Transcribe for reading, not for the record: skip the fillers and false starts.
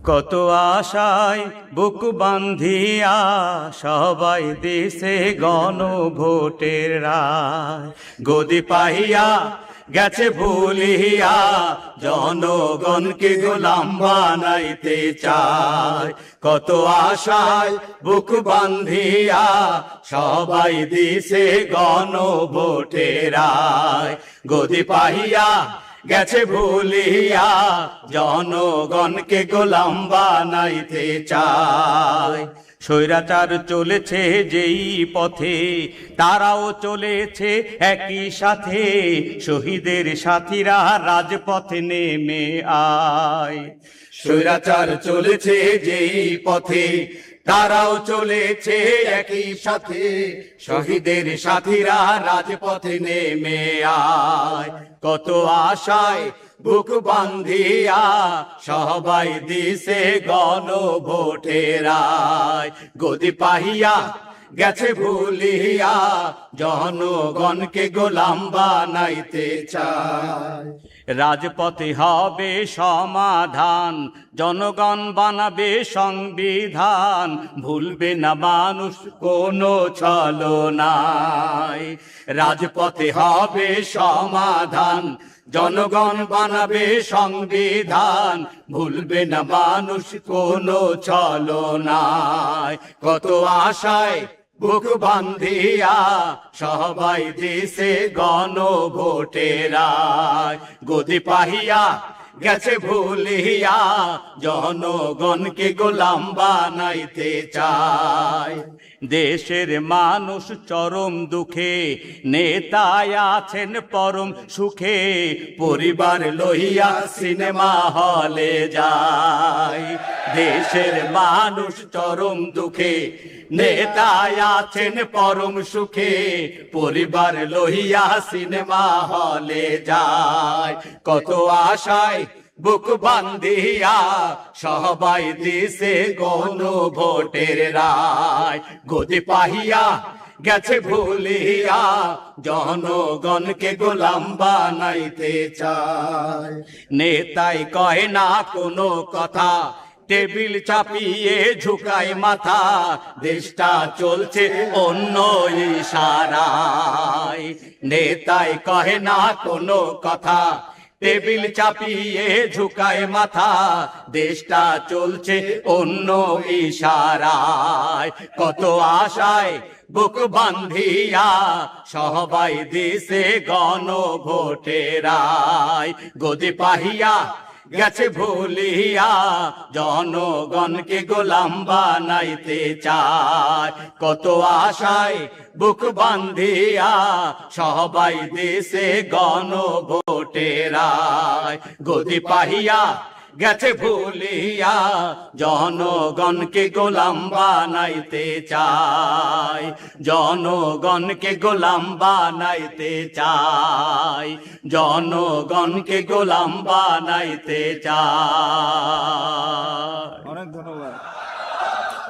কত আশায় বুক বান্ধিয়া সবাই দেশে গণভোটের রায় গদি পাইয়া গেছে ভুলিয়া জনগণকে গোলাম বানাইতে চায়। কত আশায় বুক বান্ধিয়া সবাই দিছে গণভোটের রায় গদি পাইয়া গেছে ভুলিয়া জনগণকে গোলাম বানাইতে চায়। স্বৈরাচার চলেছে যেই পথে তারাও চলেছে একই সাথে, শহীদের সাথীরা রাজপথে নেমে আয়। স্বৈরাচার চলেছে যেই পথে তারাও চলেছে একই সাথে, শহীদের সাথীরা রাজপথে নেমে আয়। কত আশায় বুক বান্ধিয়া সবাই দিছে গণভোটের রায় গদি পাইয়া গেছে ভুলিয়া জনগণকে গোলাম বানাইতে চায়। রাজপথে হবে সমাধান, জনগণ বানাবে সংবিধান, ভুলবে না মানুষ কোনো ছলনায়। রাজপথে হবে সমাধান, জনগণ বানাবে সংবিধান, ভুলবে না মানুষ কোনো ছলনায়। কত আশায় বুক বান্ধিয়া সবাই দিছে গণভোটের রায় গদি পাইয়া গেছে ভুলিয়া জনগণকে গোলাম বানাইতে চায়। দেশের মানুষ চরম দুঃখে, নেতায় আছেন পরম সুখে, পরিবার লইয়া সিনেমা হলে যায়। দেশের মানুষ চরম দুঃখে, নেতায় আছেন পরম সুখে, পরিবার লইয়া সিনেমা হলে যায়। কত আশায় বুক বান্ধিয়া সবাই দিছে গণভোটের রায় গদি পাইয়া গেছে ভুলিয়া জনগণকে গোলাম বানাইতে চায়। নেতাই কয় না কোনো কথা, টেবিল চাপিয়ে ঝুঁকায় মাথা, দেশটা চলছে অন্য ইশারায়। নেতাই কহে না কোনো কথা, টেবিল চাপিয়ে ঝুঁকায় মাথা, দেশটা চলছে অন্য ইশারায়। কত আশায় বুক বান্ধিয়া সবাই দিছে গণভোটের রায় গদি পাইয়া গেছে ভুলিয়া জনগণকে গোলাম বানাইতে চায়। কত আশায় বুক বান্ধিয়া সবাই দিছে গণভোটের রায় গদি পাইয়া গেছে ভুলিয়া জনগণকে গোলাম বানাইতে চায়। জনগণকে গোলাম বানাইতে চায়, জনগণকে গোলাম বানাইতে চায়। অনেক ধন্যবাদ।